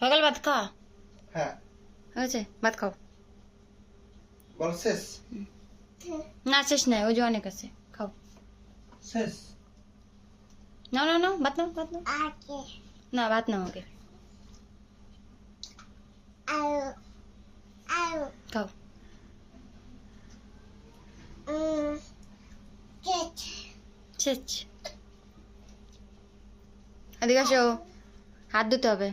সকাল ভাত খাওয়া হ্যাঁ হয়েছে, ভাত খাও। বল শেষ। না শেষ নাই, ওই যে অনেক আছে, খাও। শেষ। নাও নাও নাও, ভাত নাও, ভাত নাও। না ভাত নাও আগে, খাও। শেষ। এদিকে আসো, হাত ধুতে হবে।